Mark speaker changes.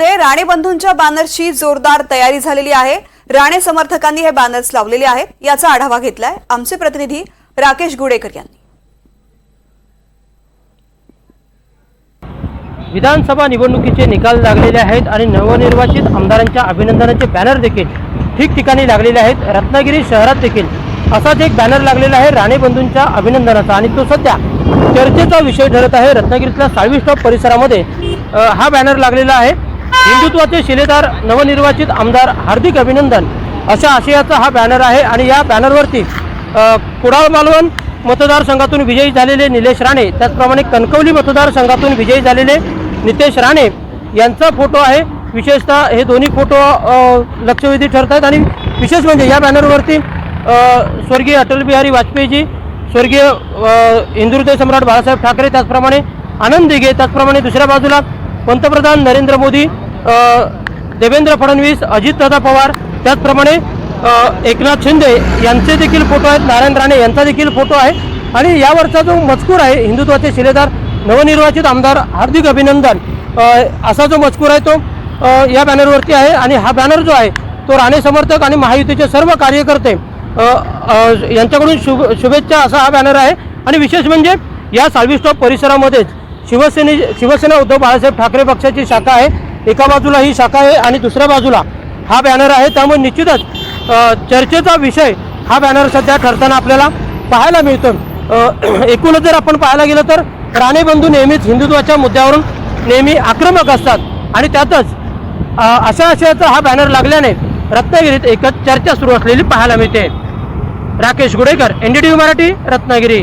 Speaker 1: ते राणे बंधूंच्या बॅनरची जोरदार तयारी झालेली आहे। राणे समर्थकांनी हे बॅनर्स लावलेले आहेत। याचा आढावा घेतलाय आमचे प्रतिनिधी राकेश गुडेकर यांनी।
Speaker 2: विधानसभा निवडणुकीचे निकाल लागलेले आहेत आणि नवनिर्वाचित आमदारांच्या अभिनंदनाचे बॅनर देखील ठिकठिकाणी लागलेले आहेत। रत्नागिरी शहरात देखील असाच एक बॅनर लागलेला आहे राणे बंधूंच्या अभिनंदनाचा आणि तो सध्या चर्चेचा विषय ठरत आहे। रत्नागिरीतल्या साळवी स्टॉप परिसरामध्ये हा बॅनर लागलेला आहे। हिंदुत्वाचे शिलेदार नवनिर्वाचित आमदार हार्दिक अभिनंदन अशा आशयाचा हा बॅनर आहे आणि या बॅनरवरती कुडाळ मालवण मतदारसंघातून विजयी झालेले निलेश राणे, त्याचप्रमाणे कणकवली मतदारसंघातून विजयी झालेले नितेश राणे यांचा फोटो आहे। विशेषतः हे दोन्ही फोटो लक्षवेधी ठरत आहेत आणि विशेष म्हणजे या बॅनरवरती स्वर्गीय अटल बिहारी वाजपेयीजी, स्वर्गीय हिंदुहृदय सम्राट बाळासाहेब ठाकरे, त्याचप्रमाणे आनंद दिघे, त्याचप्रमाणे दुसऱ्या बाजूला पंतप्रधान नरेंद्र मोदी, देवेंद्र फडणवीस, अजितदादा पवार, त्याचप्रमाणे एकनाथ शिंदे यांचे देखील फोटो आहेत। नारायण राणे यांचा देखील फोटो आहे आणि यावरचा जो मजकूर आहे हिंदुत्वाचे शिलेदार नवनिर्वाचित आमदार हार्दिक अभिनंदन असा जो मजकूर आहे तो या बॅनरवरती आहे आणि हा बॅनर जो आहे तो राणे समर्थक आणि महायुतीचे सर्व कार्यकर्ते यांच्याकडून शुभेच्छा असा हा बॅनर आहे। आणि विशेष म्हणजे या साळवी स्टॉप परिसरामध्येच शिवसेना उद्धव बाळासाहेब ठाकरे पक्षाची शाखा आहे। एका बाजूला ही शाखा आहे आणि दुसऱ्या बाजूला हा बॅनर आहे। त्यामुळे निश्चितच चर्चेचा विषय हा बॅनर सध्या ठरताना आपल्याला पाहायला मिळतो। एकूणच जर आपण पाहायला गेलं तर राणे बंधू नेहमीच हिंदुत्वाच्या मुद्द्यावरून नेहमी आक्रमक असतात आणि त्यातच अशा आशयाचा हा बॅनर लागल्याने रत्नागिरीत एकच चर्चा सुरू असलेली पाहायला मिळते। राकेश गुडेकर, NDTV मराठी, रत्नागिरी।